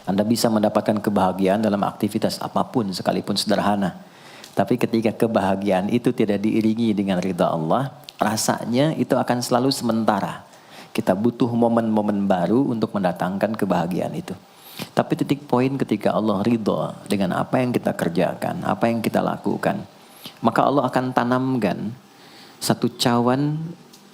Anda bisa mendapatkan kebahagiaan dalam aktivitas apapun sekalipun sederhana. Tapi ketika kebahagiaan itu tidak diiringi dengan ridha Allah, rasanya itu akan selalu sementara. Kita butuh momen-momen baru untuk mendatangkan kebahagiaan itu. Tapi titik poin ketika Allah ridha dengan apa yang kita kerjakan, apa yang kita lakukan, maka Allah akan tanamkan satu cawan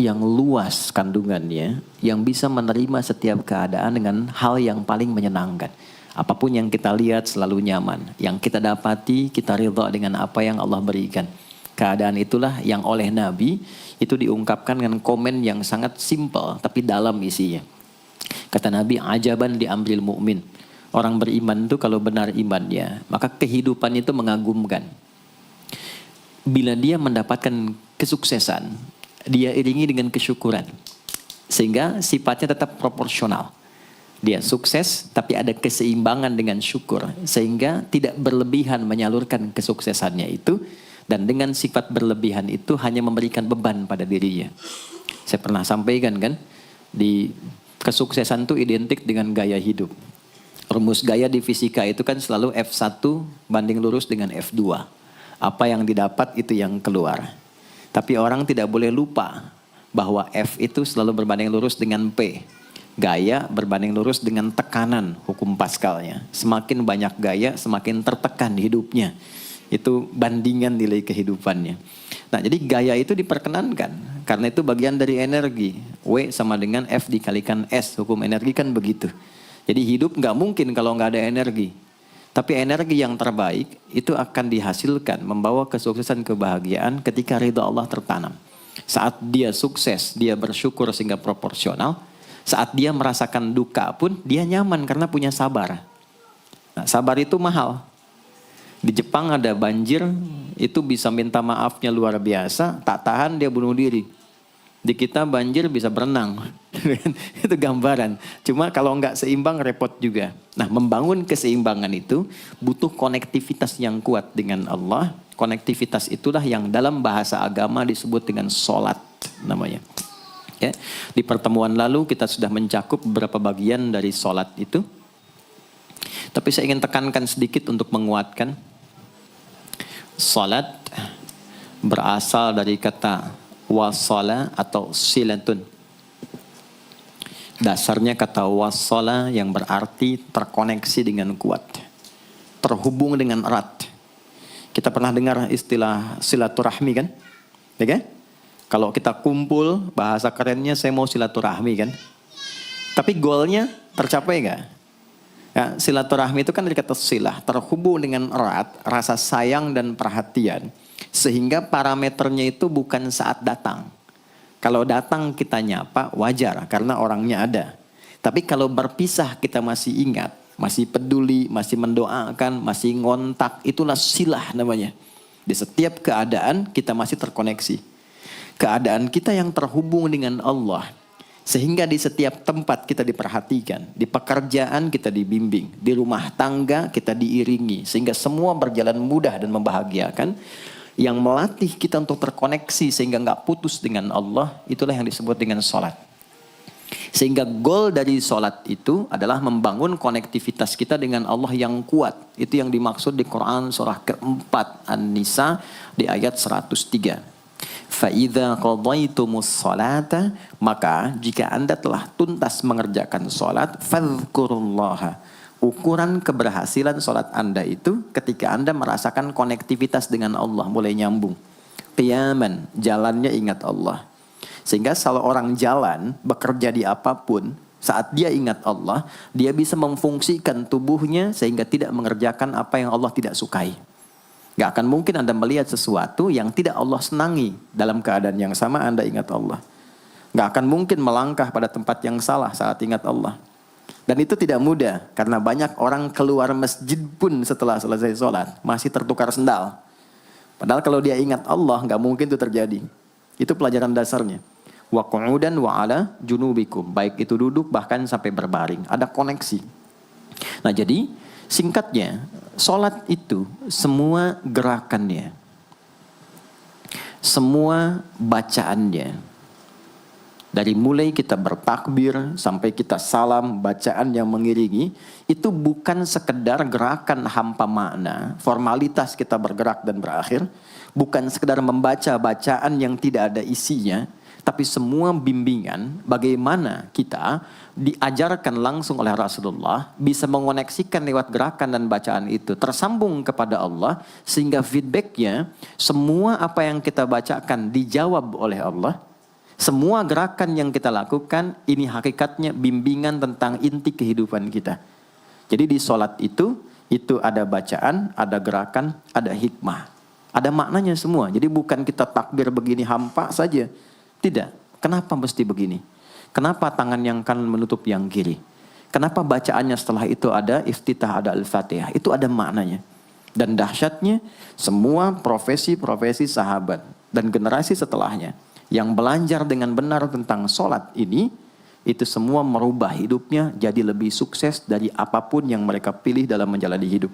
yang luas kandungannya, yang bisa menerima setiap keadaan dengan hal yang paling menyenangkan. Apapun yang kita lihat selalu nyaman. Yang kita dapati, kita ridha dengan apa yang Allah berikan. Keadaan itulah yang oleh Nabi itu diungkapkan dengan komen yang sangat simpel tapi dalam isinya. Kata Nabi, ajaban li amril mu'min. Orang beriman itu kalau benar imannya, maka kehidupan itu mengagumkan. Bila dia mendapatkan kesuksesan, dia iringi dengan kesyukuran. Sehingga sifatnya tetap proporsional. Dia sukses tapi ada keseimbangan dengan syukur. Sehingga tidak berlebihan menyalurkan kesuksesannya itu. Dan dengan sifat berlebihan itu hanya memberikan beban pada dirinya. Saya pernah sampaikan kan, di kesuksesan itu identik dengan gaya hidup. Rumus gaya di fisika itu kan selalu F1 banding lurus dengan F2. Apa yang didapat itu yang keluar. Tapi orang tidak boleh lupa bahwa F itu selalu berbanding lurus dengan P. Gaya berbanding lurus dengan tekanan, hukum Pascalnya. Semakin banyak gaya, semakin tertekan hidupnya. Itu bandingan nilai kehidupannya. Nah, jadi gaya itu diperkenankan. Karena itu bagian dari energi. W sama dengan F dikalikan S. Hukum energi kan begitu. Jadi hidup nggak mungkin kalau nggak ada energi. Tapi energi yang terbaik itu akan dihasilkan, membawa kesuksesan kebahagiaan ketika ridha Allah tertanam. Saat dia sukses, dia bersyukur sehingga proporsional. Saat dia merasakan duka pun, dia nyaman karena punya sabar. Nah, sabar itu mahal. Di Jepang ada banjir, itu bisa minta maafnya luar biasa, tak tahan dia bunuh diri. Di kita banjir bisa berenang. Itu gambaran. Cuma kalau nggak seimbang repot juga. Nah, membangun keseimbangan itu butuh konektivitas yang kuat dengan Allah. Konektivitas itulah yang dalam bahasa agama disebut dengan sholat namanya. Ya. Di pertemuan lalu kita sudah mencakup beberapa bagian dari sholat itu. Tapi saya ingin tekankan sedikit untuk menguatkan. Sholat berasal dari kata wasala atau silatun. Dasarnya kata wasala yang berarti terkoneksi dengan kuat. Terhubung dengan erat. Kita pernah dengar istilah silaturahmi kan? Ya kan? Kalau kita kumpul, bahasa kerennya saya mau silaturahmi kan? Tapi goalnya tercapai nggak? Ya, silaturahmi itu kan dari kata silah, terhubung dengan erat, rasa sayang dan perhatian. Sehingga parameternya itu bukan saat datang. Kalau datang kita nyapa, wajar karena orangnya ada. Tapi kalau berpisah kita masih ingat, masih peduli, masih mendoakan, masih ngontak, itulah silah namanya. Di setiap keadaan kita masih terkoneksi. Keadaan kita yang terhubung dengan Allah. Sehingga di setiap tempat kita diperhatikan. Di pekerjaan kita dibimbing. Di rumah tangga kita diiringi. Sehingga semua berjalan mudah dan membahagiakan. Yang melatih kita untuk terkoneksi sehingga nggak putus dengan Allah. Itulah yang disebut dengan sholat. Sehingga goal dari sholat itu adalah membangun konektivitas kita dengan Allah yang kuat. Itu yang dimaksud di Quran surah keempat An-Nisa di ayat 103. فَإِذَا قَضَيْتُمُ الصَّلَاةَ maka jika Anda telah tuntas mengerjakan sholat, فَاذْكُرُوا اللَّهَ. Ukuran keberhasilan sholat Anda itu ketika Anda merasakan konektivitas dengan Allah mulai nyambung. Qiyaman, jalannya ingat Allah. Sehingga kalau orang jalan, bekerja di apapun, saat dia ingat Allah, dia bisa memfungsikan tubuhnya sehingga tidak mengerjakan apa yang Allah tidak sukai. Gak akan mungkin Anda melihat sesuatu yang tidak Allah senangi. Dalam keadaan yang sama Anda ingat Allah. Gak akan mungkin melangkah pada tempat yang salah saat ingat Allah. Dan itu tidak mudah. Karena banyak orang keluar masjid pun setelah selesai sholat masih tertukar sendal. Padahal kalau dia ingat Allah gak mungkin itu terjadi. Itu pelajaran dasarnya. Wa qu'udan wa ala junubikum. Baik itu duduk bahkan sampai berbaring. Ada koneksi. Nah jadi singkatnya, sholat itu semua gerakannya, semua bacaannya, Dari mulai kita bertakbir sampai kita salam, bacaan yang mengiringi, itu bukan sekedar gerakan hampa makna, formalitas kita bergerak dan berakhir, bukan sekedar membaca bacaan yang tidak ada isinya, tapi semua bimbingan bagaimana kita diajarkan langsung oleh Rasulullah bisa mengoneksikan lewat gerakan dan bacaan itu tersambung kepada Allah, sehingga feedbacknya semua apa yang kita bacakan dijawab oleh Allah. Semua gerakan yang kita lakukan ini hakikatnya bimbingan tentang inti kehidupan kita. Jadi di sholat itu ada bacaan, ada gerakan, ada hikmah, ada maknanya semua. Jadi bukan kita takbir begini hampa saja. Tidak. Kenapa mesti begini? Kenapa tangan yang kanan menutup yang kiri? Kenapa bacaannya setelah itu ada iftitah, ada al-fatihah? Itu ada maknanya. Dan dahsyatnya semua profesi-profesi sahabat dan generasi setelahnya yang belajar dengan benar tentang sholat ini, itu semua merubah hidupnya jadi lebih sukses dari apapun yang mereka pilih dalam menjalani hidup.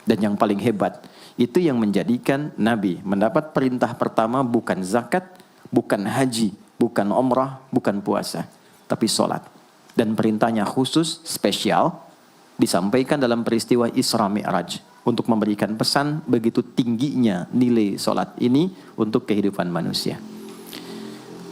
Dan yang paling hebat, itu yang menjadikan Nabi mendapat perintah pertama bukan zakat, bukan haji, bukan umrah, bukan puasa, tapi sholat. Dan perintahnya khusus, spesial, disampaikan dalam peristiwa Isra Mi'raj untuk memberikan pesan begitu tingginya nilai sholat ini untuk kehidupan manusia.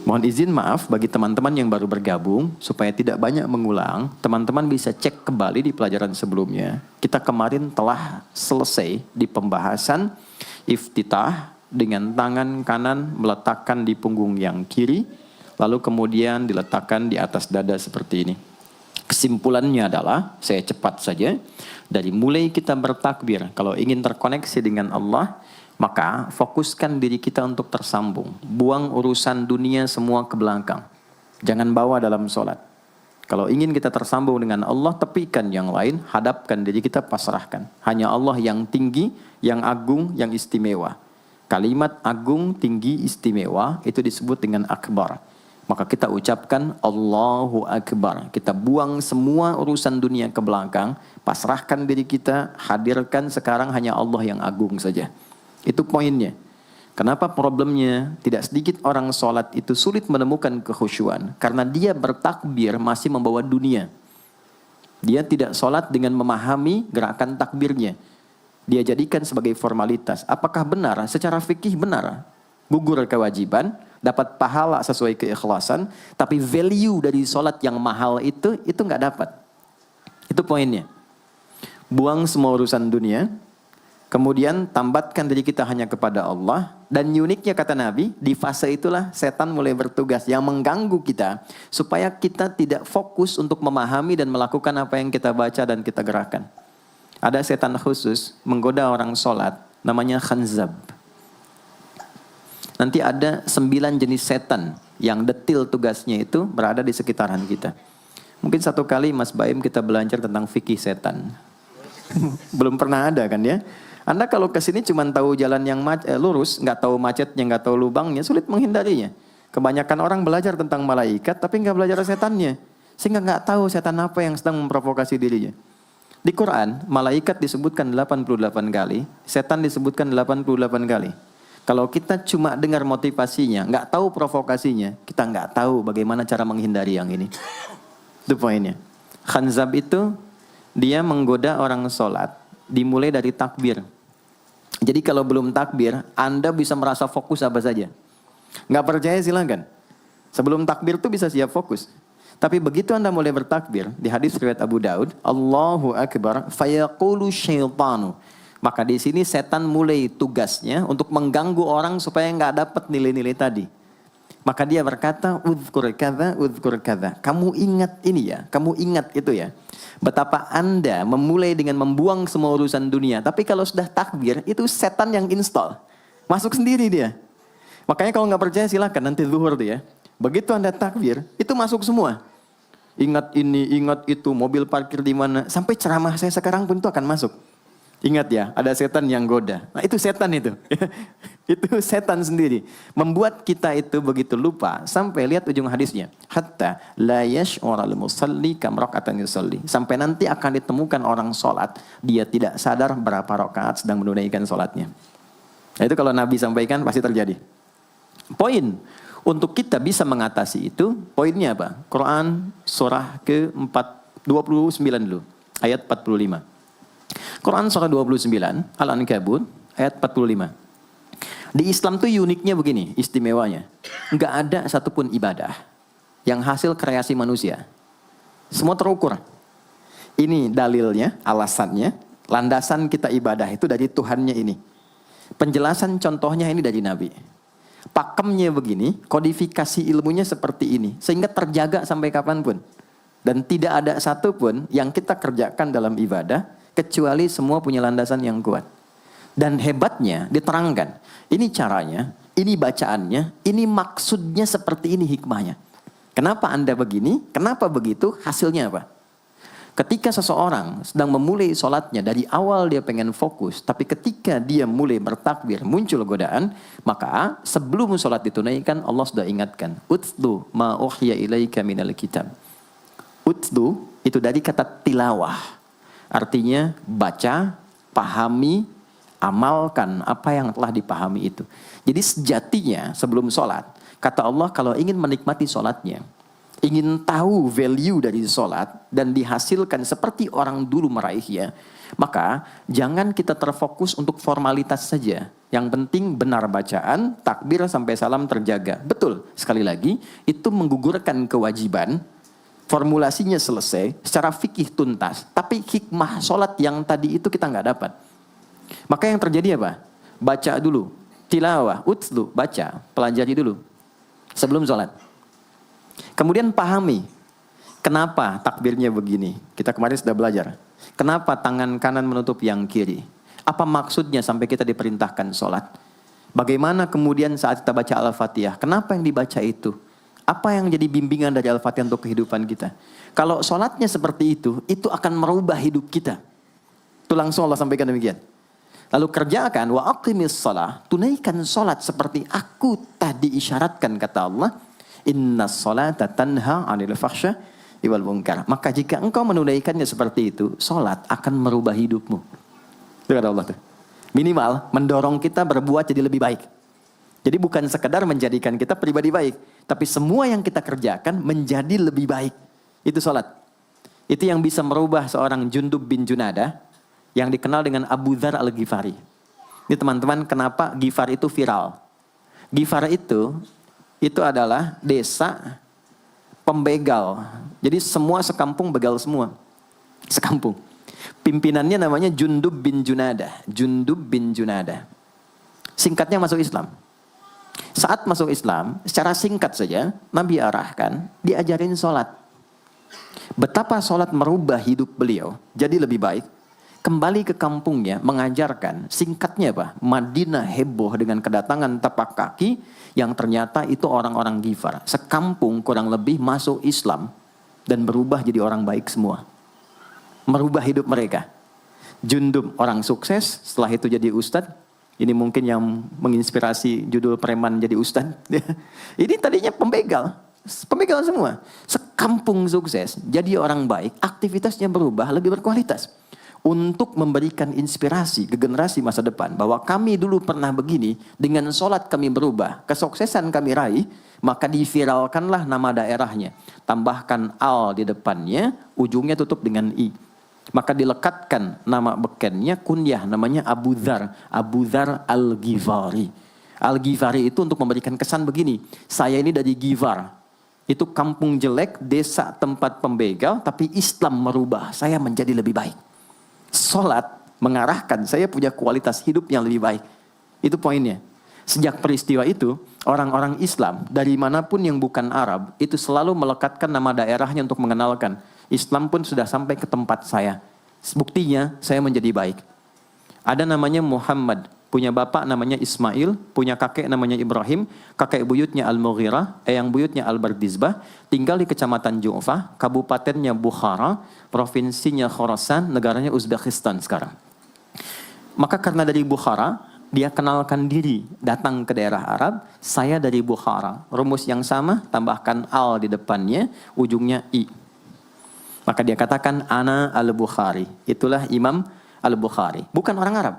Mohon izin maaf bagi teman-teman yang baru bergabung, supaya tidak banyak mengulang, teman-teman bisa cek kembali di pelajaran sebelumnya. Kita kemarin telah selesai di pembahasan iftitah dengan tangan kanan meletakkan di punggung yang kiri, lalu kemudian diletakkan di atas dada seperti ini. Kesimpulannya adalah, saya cepat saja, dari mulai kita bertakbir, kalau ingin terkoneksi dengan Allah, maka fokuskan diri kita untuk tersambung. Buang urusan dunia semua ke belakang. Jangan bawa dalam sholat. Kalau ingin kita tersambung dengan Allah, tepikan yang lain, hadapkan diri kita, pasrahkan. Hanya Allah yang tinggi, yang agung, yang istimewa. Kalimat agung, tinggi, istimewa, itu disebut dengan akbar. Maka kita ucapkan Allahu Akbar. Kita buang semua urusan dunia ke belakang, pasrahkan diri kita, hadirkan sekarang hanya Allah yang agung saja. Itu poinnya. Kenapa problemnya tidak sedikit orang sholat itu sulit menemukan kekhusyuan? Karena dia bertakbir masih membawa dunia. Dia tidak sholat dengan memahami gerakan takbirnya. Dia jadikan sebagai formalitas. Apakah benar? Secara fikih benar. Gugur kewajiban, dapat pahala sesuai keikhlasan, tapi value dari sholat yang mahal itu nggak dapat. Itu poinnya. Buang semua urusan dunia, kemudian tambatkan diri kita hanya kepada Allah. Dan uniknya kata Nabi, di fase itulah setan mulai bertugas yang mengganggu kita, supaya kita tidak fokus untuk memahami dan melakukan apa yang kita baca dan kita gerakan. Ada setan khusus menggoda orang sholat, namanya khanzab. Nanti ada 9 jenis setan yang detil tugasnya itu berada di sekitaran kita. Mungkin satu kali Mas Baim kita belajar tentang fikih setan. Belum pernah ada kan ya? Anda kalau ke sini cuma tahu jalan yang lurus, nggak tahu macetnya, nggak tahu lubangnya, sulit menghindarinya. Kebanyakan orang belajar tentang malaikat tapi nggak belajar setannya, sehingga nggak tahu setan apa yang sedang memprovokasi dirinya. Di Quran, malaikat disebutkan 88 kali, setan disebutkan 88 kali. Kalau kita cuma dengar motivasinya, nggak tahu provokasinya, kita nggak tahu bagaimana cara menghindari yang ini. Itu poinnya. Khanzab itu, dia menggoda orang sholat, dimulai dari takbir. Jadi kalau belum takbir, Anda bisa merasa fokus apa saja. Nggak percaya silakan. Sebelum takbir tuh bisa siap fokus. Tapi begitu Anda mulai bertakbir, di hadis riwayat Abu Daud, Allahu Akbar, fayaqulu syaitanu. Maka di sini setan mulai tugasnya untuk mengganggu orang supaya nggak dapat nilai-nilai tadi. Maka dia berkata, udhkur kadza. Kamu ingat ini ya, kamu ingat itu ya. Betapa Anda memulai dengan membuang semua urusan dunia. Tapi kalau sudah takbir, itu setan yang install. Masuk sendiri dia. Makanya kalau nggak percaya silakan nanti zuhur tuh ya. Begitu Anda takbir, itu masuk semua. Ingat ini, ingat itu, mobil parkir di mana. Sampai ceramah saya sekarang pun itu akan masuk. Ingat ya, ada setan yang goda. Nah itu setan itu. Itu setan sendiri. Membuat kita itu begitu lupa. Sampai lihat ujung hadisnya. Hatta la yash'ural musalli kam raka'atan yusalli. Sampai nanti akan ditemukan orang sholat. Dia tidak sadar berapa rakaat sedang menunaikan sholatnya. Nah itu kalau Nabi sampaikan pasti terjadi. Poin. Untuk kita bisa mengatasi itu, poinnya apa? Quran surah ke-29 dulu, ayat 45. Quran surah 29, Al-Ankabut, ayat 45. Di Islam tuh uniknya begini, istimewanya. Enggak ada satupun ibadah yang hasil kreasi manusia. Semua terukur. Ini dalilnya, alasannya, landasan kita ibadah itu dari Tuhannya ini. Penjelasan contohnya ini dari Nabi. Pakemnya begini, kodifikasi ilmunya seperti ini. Sehingga terjaga sampai kapanpun. Dan tidak ada satupun yang kita kerjakan dalam ibadah, kecuali semua punya landasan yang kuat. Dan hebatnya diterangkan. Ini caranya, ini bacaannya, ini maksudnya seperti ini hikmahnya. Kenapa Anda begini? Kenapa begitu? Hasilnya apa? Ketika seseorang sedang memulai sholatnya, dari awal dia pengen fokus, tapi ketika dia mulai bertakbir, muncul godaan, maka sebelum sholat ditunaikan, Allah sudah ingatkan, Utlu ma uhya ilaika minal kitab. Utlu itu dari kata tilawah. Artinya baca, pahami, amalkan apa yang telah dipahami itu. Jadi sejatinya sebelum sholat, kata Allah kalau ingin menikmati sholatnya, ingin tahu value dari sholat dan dihasilkan seperti orang dulu meraihnya, maka jangan kita terfokus untuk formalitas saja. Yang penting benar bacaan, takbir sampai salam terjaga. Betul, sekali lagi, itu menggugurkan kewajiban, formulasinya selesai, secara fikih tuntas. Tapi hikmah sholat yang tadi itu kita nggak dapat. Maka yang terjadi apa? Baca dulu, tilawah, utlu, baca, pelajari dulu sebelum sholat. Kemudian pahami, kenapa takbirnya begini? Kita kemarin sudah belajar. Kenapa tangan kanan menutup yang kiri? Apa maksudnya sampai kita diperintahkan sholat? Bagaimana kemudian saat kita baca Al-Fatihah? Kenapa yang dibaca itu? Apa yang jadi bimbingan dari Al-Fatihah untuk kehidupan kita? Kalau sholatnya seperti itu akan merubah hidup kita. Itu langsung Allah sampaikan demikian. Lalu kerjakan, wa aqimis shalah, tunaikan sholat seperti aku tadi isyaratkan, kata Allah. Inna sholata tanha 'anil fahsya wal munkar. Maka jika engkau menunaikannya seperti itu, sholat akan merubah hidupmu. Itu kata Allah tuh. Minimal mendorong kita berbuat jadi lebih baik. Jadi bukan sekedar menjadikan kita pribadi baik, tapi semua yang kita kerjakan menjadi lebih baik. Itu sholat. Itu yang bisa merubah seorang Jundub bin Junadah yang dikenal dengan Abu Dzar al-Ghifari. Ini teman-teman, kenapa Ghifar itu viral? Ghifar itu adalah desa pembegal. Jadi semua sekampung begal semua. Sekampung. Pimpinannya namanya Jundub bin Junadah. Jundub bin Junadah. Singkatnya masuk Islam. Saat masuk Islam, secara singkat saja, Nabi arahkan, diajarin sholat. Betapa sholat merubah hidup beliau, jadi lebih baik. Kembali ke kampungnya, mengajarkan, singkatnya apa? Madinah heboh dengan kedatangan tapak kaki, yang ternyata itu orang-orang Ghifar. Sekampung kurang lebih masuk Islam, dan berubah jadi orang baik semua. Merubah hidup mereka. Jundub orang sukses, setelah itu jadi ustadz. Ini mungkin yang menginspirasi judul preman jadi ustadz. Ini tadinya pembegal semua. Sekampung sukses, jadi orang baik, aktivitasnya berubah, lebih berkualitas. Untuk memberikan inspirasi ke generasi masa depan, bahwa kami dulu pernah begini, dengan sholat kami berubah, kesuksesan kami raih, maka diviralkanlah nama daerahnya. Tambahkan al di depannya, ujungnya tutup dengan i. Maka dilekatkan nama bekennya, kunyah, namanya Abu Dzar. Abu Dzar al-Ghifari. Al-Ghifari itu untuk memberikan kesan begini, saya ini dari Ghifar. Itu kampung jelek, desa tempat pembegal, tapi Islam merubah, saya menjadi lebih baik. Sholat mengarahkan saya punya kualitas hidup yang lebih baik. Itu poinnya. Sejak peristiwa itu, orang-orang Islam dari manapun yang bukan Arab, itu selalu melekatkan nama daerahnya untuk mengenalkan. Islam pun sudah sampai ke tempat saya. Buktinya saya menjadi baik. Ada namanya Muhammad, punya bapak namanya Ismail, punya kakek namanya Ibrahim, kakek buyutnya Al-Mughirah, yang buyutnya Al-Bardizbah, tinggal di kecamatan Ju'fah, kabupatennya Bukhara, provinsinya Khorasan, negaranya Uzbekistan sekarang. Maka karena dari Bukhara, dia kenalkan diri, datang ke daerah Arab, saya dari Bukhara. Rumus yang sama, tambahkan al di depannya, ujungnya i. Maka dia katakan, ana al-Bukhari. Itulah Imam al-Bukhari. Bukan orang Arab.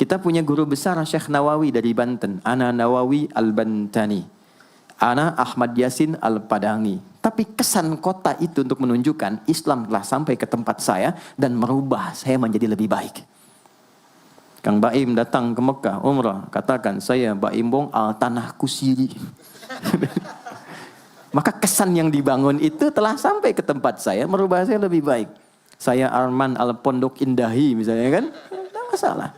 Kita punya guru besar Syekh Nawawi dari Banten. Ana Nawawi al-Bantani. Ana Ahmad Yasin Al-Padangi. Tapi kesan kota itu untuk menunjukkan Islam telah sampai ke tempat saya dan merubah saya menjadi lebih baik. Kang Baim datang ke Mekah umrah, katakan saya Baim Bong al tanah kusiri. Maka kesan yang dibangun itu telah sampai ke tempat saya, merubah saya lebih baik. Saya Arman al Pondok Indahi misalnya kan, tidak masalah.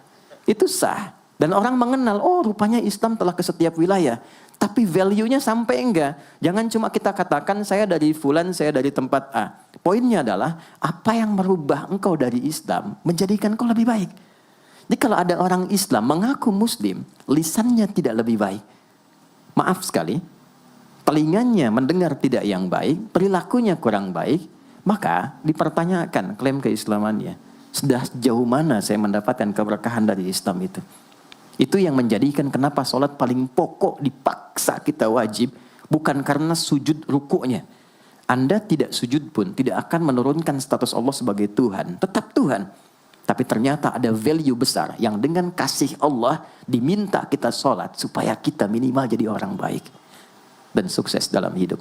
Itu sah. Dan orang mengenal, oh rupanya Islam telah ke setiap wilayah. Tapi value-nya sampai enggak. Jangan cuma kita katakan saya dari fulan, saya dari tempat A. Poinnya adalah apa yang merubah engkau dari Islam menjadikan engkau lebih baik. Jadi kalau ada orang Islam mengaku Muslim, lisannya tidak lebih baik. Maaf sekali, telinganya mendengar tidak yang baik, perilakunya kurang baik, maka dipertanyakan klaim keislamannya. Sudah sejauh mana saya mendapatkan keberkahan dari Islam itu? Itu yang menjadikan kenapa sholat paling pokok dipaksa kita wajib, bukan karena sujud rukuknya. Anda tidak sujud pun tidak akan menurunkan status Allah sebagai Tuhan, tetap Tuhan. Tapi ternyata ada value besar yang dengan kasih Allah diminta kita sholat supaya kita minimal jadi orang baik dan sukses dalam hidup.